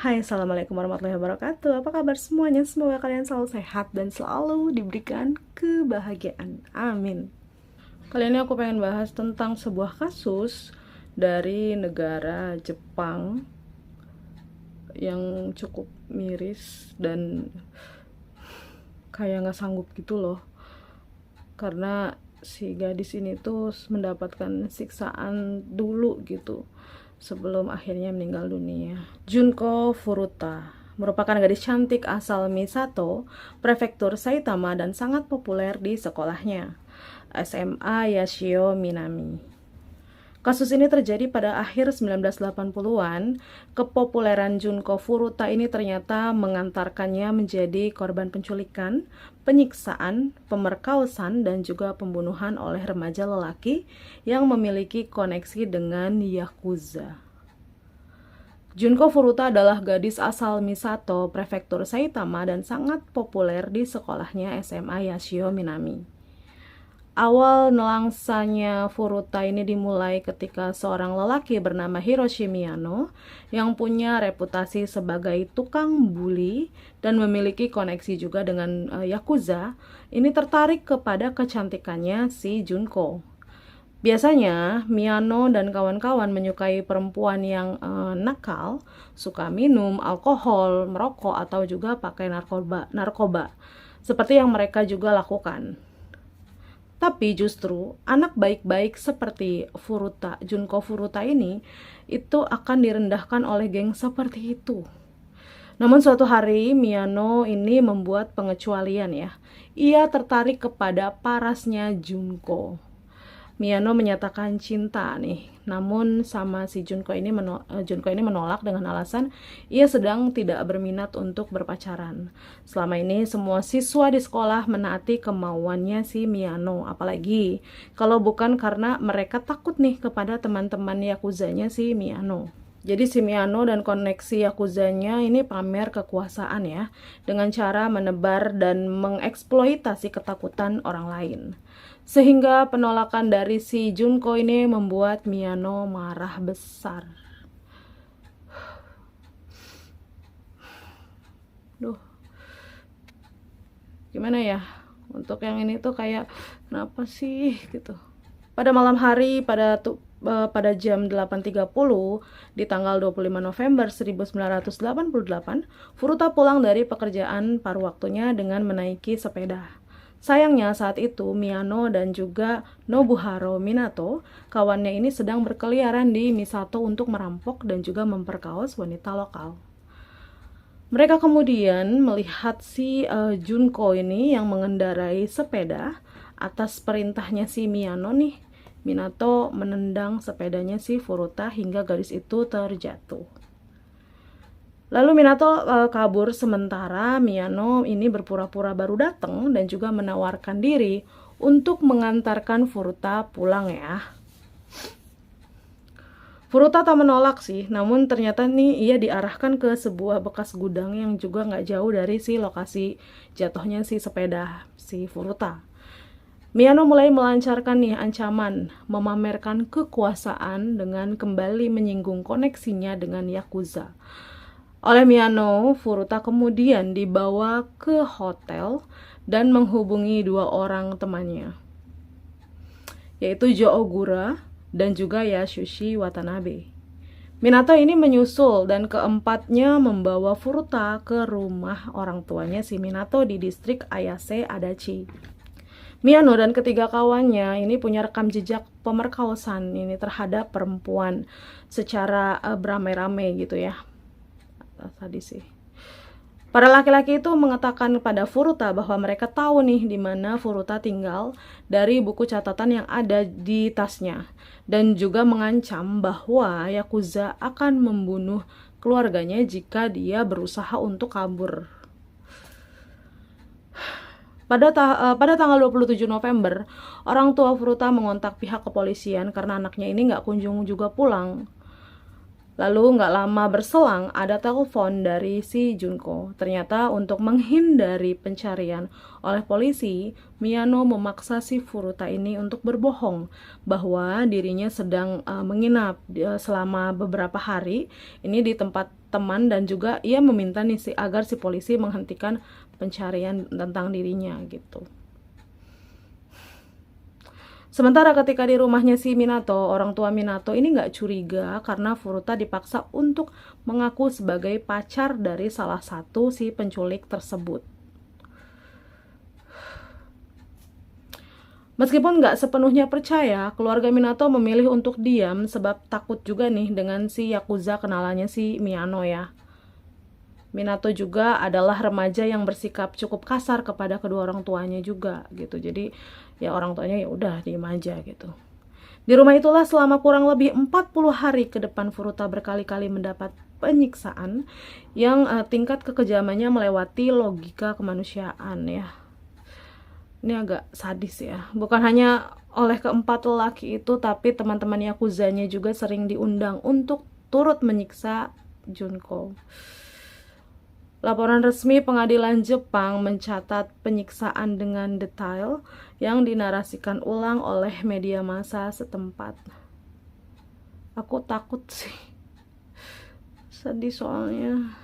Hai, Assalamualaikum warahmatullahi wabarakatuh. Apa kabar semuanya? Semoga kalian selalu sehat dan selalu diberikan kebahagiaan. Amin. Kali ini aku pengen bahas tentang sebuah kasus dari negara Jepang yang cukup miris dan kayak nggak sanggup gitu loh. Karena si gadis ini tuh mendapatkan siksaan dulu gitu sebelum akhirnya meninggal dunia. Junko Furuta merupakan gadis cantik asal Misato, prefektur Saitama dan sangat populer di sekolahnya, SMA Yashio Minami. Kasus ini terjadi pada akhir 1980-an. Kepopuleran Junko Furuta ini ternyata mengantarkannya menjadi korban penculikan, penyiksaan, pemerkosaan, dan juga pembunuhan oleh remaja lelaki yang memiliki koneksi dengan Yakuza. Junko Furuta adalah gadis asal Misato, prefektur Saitama, dan sangat populer di sekolahnya SMA Yashio Minami. Awal nelangsanya Furuta ini dimulai ketika seorang lelaki bernama Hiroshi Miyano yang punya reputasi sebagai tukang bully dan memiliki koneksi juga dengan Yakuza, ini tertarik kepada kecantikannya si Junko. Biasanya Miyano dan kawan-kawan menyukai perempuan yang nakal, suka minum, alkohol, merokok, atau juga pakai narkoba, seperti yang mereka juga lakukan. Tapi justru anak baik-baik seperti Junko Furuta ini itu akan direndahkan oleh geng seperti itu. Namun suatu hari Miyano ini membuat pengecualian ya. Ia tertarik kepada parasnya Junko. Miyano menyatakan cinta nih, namun sama si Junko ini menolak dengan alasan ia sedang tidak berminat untuk berpacaran. Selama ini semua siswa di sekolah menaati kemauannya si Miyano, apalagi kalau bukan karena mereka takut nih kepada teman-teman Yakuzanya si Miyano. Jadi si Miyano dan koneksi Yakuzanya ini pamer kekuasaan ya, dengan cara menebar dan mengeksploitasi ketakutan orang lain. Sehingga penolakan dari si Junko ini membuat Miyano marah besar. Duh, gimana ya? Untuk yang ini tuh kayak kenapa sih gitu. Pada malam hari pada jam 8.30 di tanggal 25 November 1988, Furuta pulang dari pekerjaan paruh waktunya dengan menaiki sepeda. Sayangnya saat itu Miyano dan juga Nobuhiro Minato, kawannya ini sedang berkeliaran di Misato untuk merampok dan juga memperkaos wanita lokal. Mereka kemudian melihat si Junko ini yang mengendarai sepeda atas perintahnya si Miyano nih. Minato menendang sepedanya si Furuta hingga gadis itu terjatuh. Lalu Minato kabur sementara Miyano ini berpura-pura baru datang dan juga menawarkan diri untuk mengantarkan Furuta pulang ya. Furuta tak menolak sih, namun ternyata nih ia diarahkan ke sebuah bekas gudang yang juga nggak jauh dari si lokasi jatuhnya si sepeda si Furuta. Miyano mulai melancarkan nih ancaman, memamerkan kekuasaan dengan kembali menyinggung koneksinya dengan Yakuza. Oleh Miyano, Furuta kemudian dibawa ke hotel dan menghubungi dua orang temannya, yaitu Jo Ogura dan juga Yasushi Watanabe. Minato ini menyusul dan keempatnya membawa Furuta ke rumah orang tuanya si Minato di distrik Ayase Adachi. Miyano dan ketiga kawannya ini punya rekam jejak pemerkosaan ini terhadap perempuan secara beramai-ramai gitu ya. Tadi sih. Para laki-laki itu mengatakan kepada Furuta bahwa mereka tahu nih di mana Furuta tinggal dari buku catatan yang ada di tasnya dan juga mengancam bahwa Yakuza akan membunuh keluarganya jika dia berusaha untuk kabur. Pada tanggal 27 November, orang tua Furuta mengontak pihak kepolisian karena anaknya ini nggak kunjung juga pulang. Lalu nggak lama berselang ada telepon dari si Junko. Ternyata untuk menghindari pencarian oleh polisi, Miyano memaksa si Furuta ini untuk berbohong bahwa dirinya sedang menginap selama beberapa hari ini di tempat teman, dan juga ia meminta nih agar si polisi menghentikan pencarian tentang dirinya gitu. Sementara ketika di rumahnya si Minato, orang tua Minato ini nggak curiga karena Furuta dipaksa untuk mengaku sebagai pacar dari salah satu si penculik tersebut. Meskipun nggak sepenuhnya percaya, keluarga Minato memilih untuk diam sebab takut juga nih dengan si Yakuza kenalannya si Miyano ya. Minato juga adalah remaja yang bersikap cukup kasar kepada kedua orang tuanya juga gitu. Jadi ya orang tuanya ya udah diem aja gitu. Di rumah itulah selama kurang lebih 40 hari ke depan Furuta berkali-kali mendapat penyiksaan yang tingkat kekejamannya melewati logika kemanusiaan ya. Ini agak sadis ya. Bukan hanya oleh keempat lelaki itu, tapi teman-teman Yakuzanya juga sering diundang untuk turut menyiksa Junko. Laporan resmi pengadilan Jepang mencatat penyiksaan dengan detail yang dinarasikan ulang oleh media massa setempat. Aku takut sih. Sedih soalnya.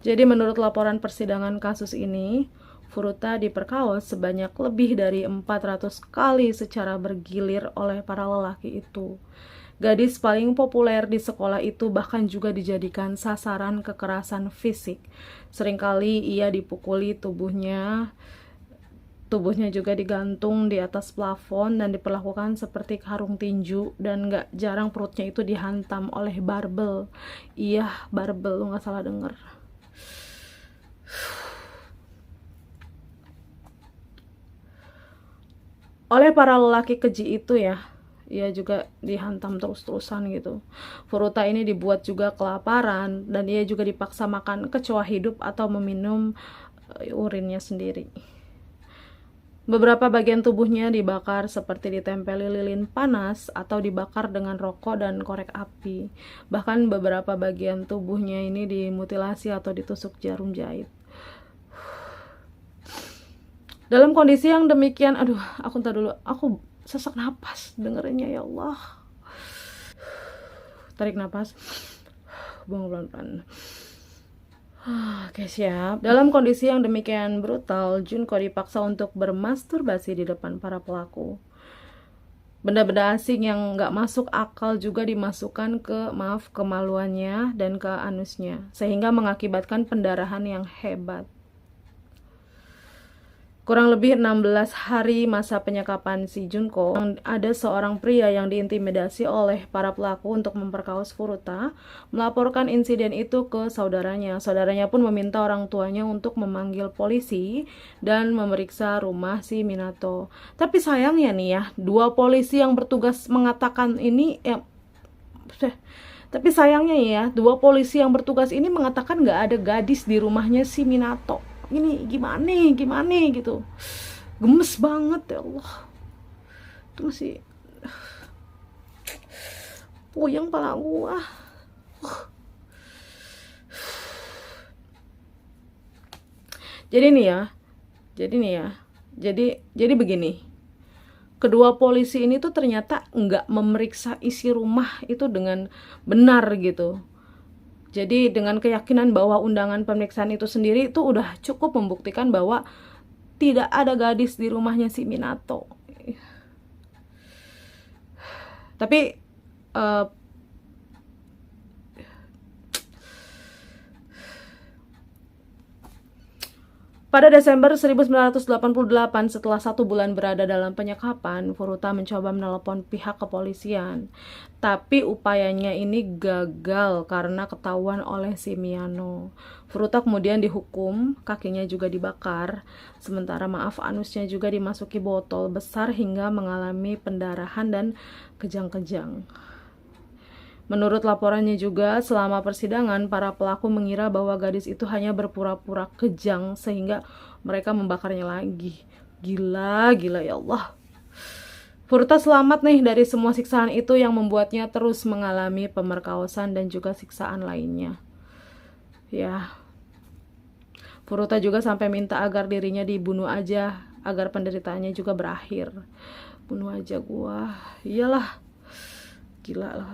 Jadi menurut laporan persidangan kasus ini, Furuta diperkaos sebanyak lebih dari 400 kali secara bergilir oleh para lelaki itu. Gadis paling populer di sekolah itu bahkan juga dijadikan sasaran kekerasan fisik. Seringkali ia dipukuli tubuhnya juga digantung di atas plafon dan diperlakukan seperti karung tinju, dan gak jarang perutnya itu dihantam oleh barbel. Iya, barbel, lu gak salah denger. Oleh para lelaki keji itu ya, ia juga dihantam terus-terusan gitu. Furuta ini dibuat juga kelaparan, dan ia juga dipaksa makan kecoa hidup atau meminum urinnya sendiri. Beberapa bagian tubuhnya dibakar seperti ditempeli lilin panas atau dibakar dengan rokok dan korek api. Bahkan beberapa bagian tubuhnya ini dimutilasi atau ditusuk jarum jahit. Dalam kondisi yang demikian, aku sesak napas dengerinnya ya Allah. Tarik napas, buang pelan-pelan. Oke, siap. Dalam kondisi yang demikian brutal, Junko dipaksa untuk bermasturbasi di depan para pelaku. Benda-benda asing yang gak masuk akal juga dimasukkan ke kemaluannya dan ke anusnya, sehingga mengakibatkan pendarahan yang hebat. Kurang lebih 16 hari masa penyekapan si Junko, ada seorang pria yang diintimidasi oleh para pelaku untuk memperkaos Furuta, melaporkan insiden itu ke saudaranya. Saudaranya pun meminta orang tuanya untuk memanggil polisi dan memeriksa rumah si Minato. Tapi sayangnya nih ya, dua polisi yang bertugas mengatakan ini dua polisi yang bertugas ini mengatakan nggak ada gadis di rumahnya si Minato. Ini gimana gitu, gemes banget ya Allah. Itu masih puyeng pala gua. Jadi begini, kedua polisi ini tuh ternyata nggak memeriksa isi rumah itu dengan benar gitu. Jadi dengan keyakinan bahwa undangan pemeriksaan itu sendiri itu udah cukup membuktikan bahwa tidak ada gadis di rumahnya si Minato. Tapi pada Desember 1988, setelah 1 bulan berada dalam penyekapan, Furuta mencoba menelepon pihak kepolisian. Tapi upayanya ini gagal karena ketahuan oleh si Miyano. Furuta kemudian dihukum, kakinya juga dibakar, sementara anusnya juga dimasuki botol besar hingga mengalami pendarahan dan kejang-kejang. Menurut laporannya juga, selama persidangan, para pelaku mengira bahwa gadis itu hanya berpura-pura kejang sehingga mereka membakarnya lagi. Gila ya Allah. Furuta selamat nih dari semua siksaan itu yang membuatnya terus mengalami pemerkosaan dan juga siksaan lainnya. Ya, Furuta juga sampai minta agar dirinya dibunuh aja, agar penderitaannya juga berakhir. Bunuh aja gua. Iyalah. Gila lah.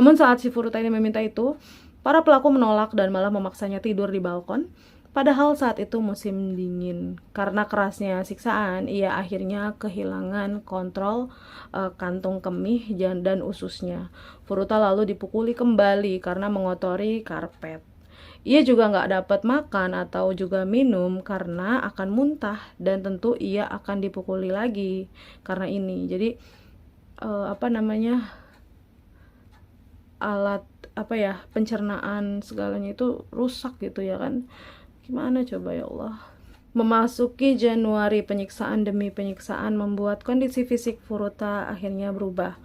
Namun saat si Furuta ini meminta itu, para pelaku menolak dan malah memaksanya tidur di balkon. Padahal saat itu musim dingin. Karena kerasnya siksaan, ia akhirnya kehilangan kontrol kantung kemih dan ususnya. Furuta lalu dipukuli kembali karena mengotori karpet. Ia juga nggak dapat makan atau juga minum karena akan muntah, dan tentu ia akan dipukuli lagi karena ini. Jadi alat pencernaan segalanya itu rusak gitu ya kan. Gimana coba ya Allah. Memasuki Januari, penyiksaan demi penyiksaan membuat kondisi fisik Furuta akhirnya berubah.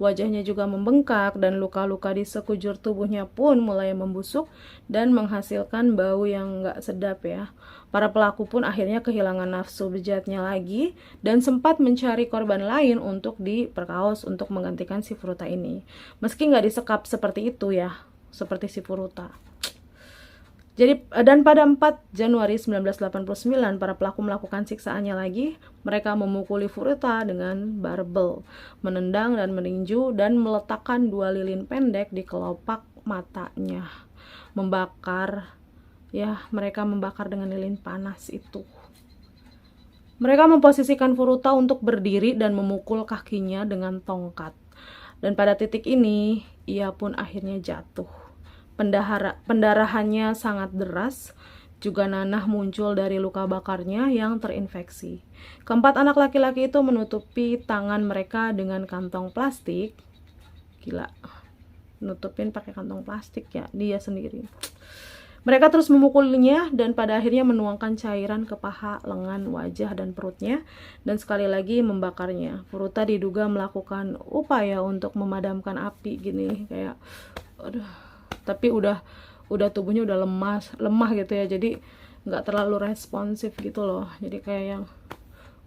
Wajahnya juga membengkak dan luka-luka di sekujur tubuhnya pun mulai membusuk dan menghasilkan bau yang gak sedap ya. Para pelaku pun akhirnya kehilangan nafsu bejatnya lagi dan sempat mencari korban lain untuk diperkaos untuk menggantikan si Furuta ini. Meski gak disekap seperti itu ya, seperti si Furuta. Jadi, dan pada 4 Januari 1989, para pelaku melakukan siksaannya lagi. Mereka memukuli Furuta dengan barbel, menendang dan meninju, dan meletakkan 2 lilin pendek di kelopak matanya. Mereka membakar dengan lilin panas itu. Mereka memposisikan Furuta untuk berdiri dan memukul kakinya dengan tongkat. Dan pada titik ini, ia pun akhirnya jatuh. Pendarahannya sangat deras, juga nanah muncul dari luka bakarnya yang terinfeksi. Keempat anak laki-laki itu menutupi tangan mereka dengan kantong plastik. Gila, nutupin pakai kantong plastik ya, dia sendiri. Mereka terus memukulnya dan pada akhirnya menuangkan cairan ke paha, lengan, wajah, dan perutnya, dan sekali lagi membakarnya. Furuta diduga melakukan upaya untuk memadamkan api gini, kayak aduh. Tapi udah tubuhnya udah lemah gitu ya, jadi nggak terlalu responsif gitu loh. Jadi kayak yang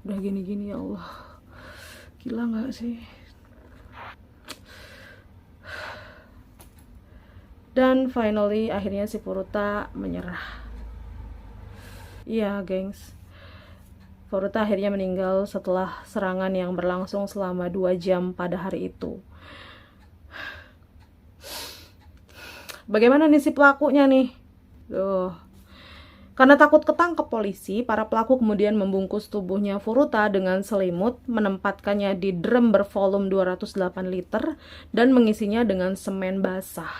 udah gini-gini, ya Allah, gila nggak sih? Dan finally akhirnya si Furuta menyerah. Iya gengs, Furuta akhirnya meninggal setelah serangan yang berlangsung selama 2 jam pada hari itu. Bagaimana nih si pelakunya nih? Karena takut ketangkep polisi, para pelaku kemudian membungkus tubuhnya Furuta dengan selimut, menempatkannya di drum bervolume 208 liter, dan mengisinya dengan semen basah.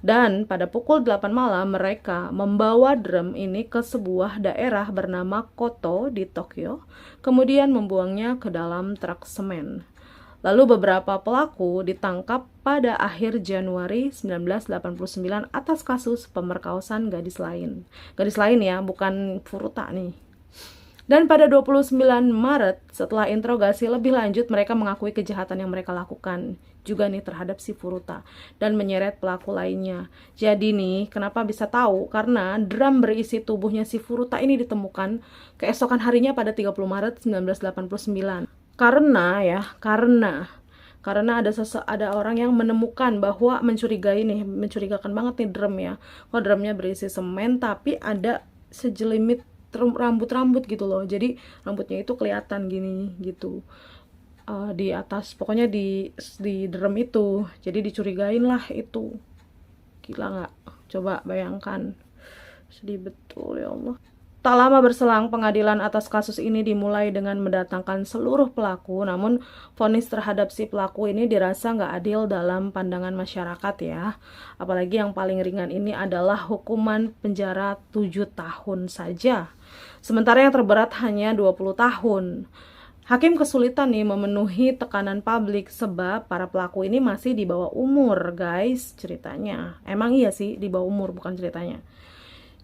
Dan pada pukul 8 malam, mereka membawa drum ini ke sebuah daerah bernama Koto di Tokyo, kemudian membuangnya ke dalam truk semen. Lalu beberapa pelaku ditangkap pada akhir Januari 1989 atas kasus pemerkosaan gadis lain. Gadis lain ya, bukan Furuta nih. Dan pada 29 Maret, setelah interogasi lebih lanjut, mereka mengakui kejahatan yang mereka lakukan juga nih terhadap si Furuta dan menyeret pelaku lainnya. Jadi nih, kenapa bisa tahu? Karena drum berisi tubuhnya si Furuta ini ditemukan keesokan harinya pada 30 Maret 1989. Karena ada orang yang menemukan bahwa mencurigakan banget nih drum ya. Kalau drumnya berisi semen tapi ada sejelimit rambut-rambut gitu loh. Jadi rambutnya itu kelihatan gini gitu. Di atas, pokoknya di drum itu. Jadi dicurigain lah itu. Gila nggak? Coba bayangkan. Sedih betul ya Allah. Tak lama berselang, pengadilan atas kasus ini dimulai dengan mendatangkan seluruh pelaku, namun vonis terhadap si pelaku ini dirasa nggak adil dalam pandangan masyarakat ya. Apalagi yang paling ringan ini adalah hukuman penjara 7 tahun saja. Sementara yang terberat hanya 20 tahun. Hakim kesulitan nih memenuhi tekanan publik sebab para pelaku ini masih di bawah umur, guys, ceritanya. Emang iya sih, di bawah umur, bukan ceritanya.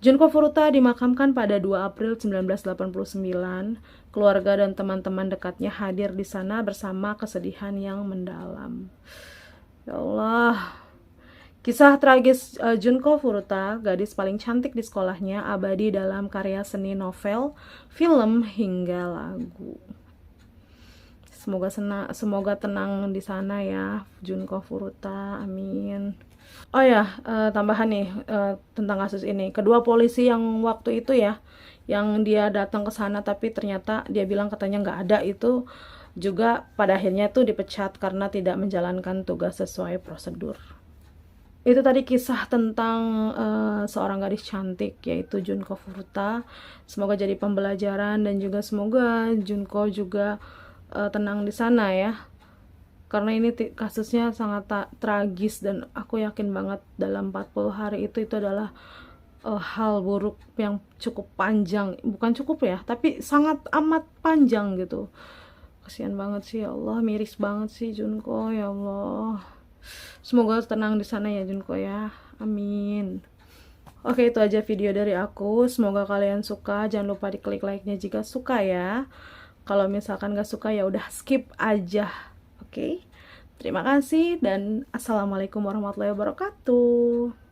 Junko Furuta dimakamkan pada 2 April 1989. Keluarga dan teman-teman dekatnya hadir di sana bersama kesedihan yang mendalam. Ya Allah. Kisah tragis Junko Furuta, gadis paling cantik di sekolahnya, abadi dalam karya seni novel, film, hingga lagu. Semoga tenang di sana ya, Junko Furuta. Amin. Oh ya, tambahan nih tentang kasus ini. Kedua polisi yang waktu itu ya, yang dia datang ke sana tapi ternyata dia bilang katanya nggak ada itu, juga pada akhirnya tuh dipecat karena tidak menjalankan tugas sesuai prosedur. Itu tadi kisah tentang seorang gadis cantik yaitu Junko Furuta. Semoga jadi pembelajaran dan juga semoga Junko juga tenang di sana ya. Karena ini kasusnya sangat tragis dan aku yakin banget dalam 40 hari itu adalah hal buruk yang cukup panjang. Bukan cukup ya, tapi sangat amat panjang gitu. Kasihan banget sih, ya Allah, miris banget sih Junko, ya Allah. Semoga tenang di sana ya Junko ya. Amin. Oke, itu aja video dari aku. Semoga kalian suka. Jangan lupa diklik like-nya jika suka ya. Kalau misalkan gak suka ya udah skip aja. Oke. Terima kasih dan assalamualaikum warahmatullahi wabarakatuh.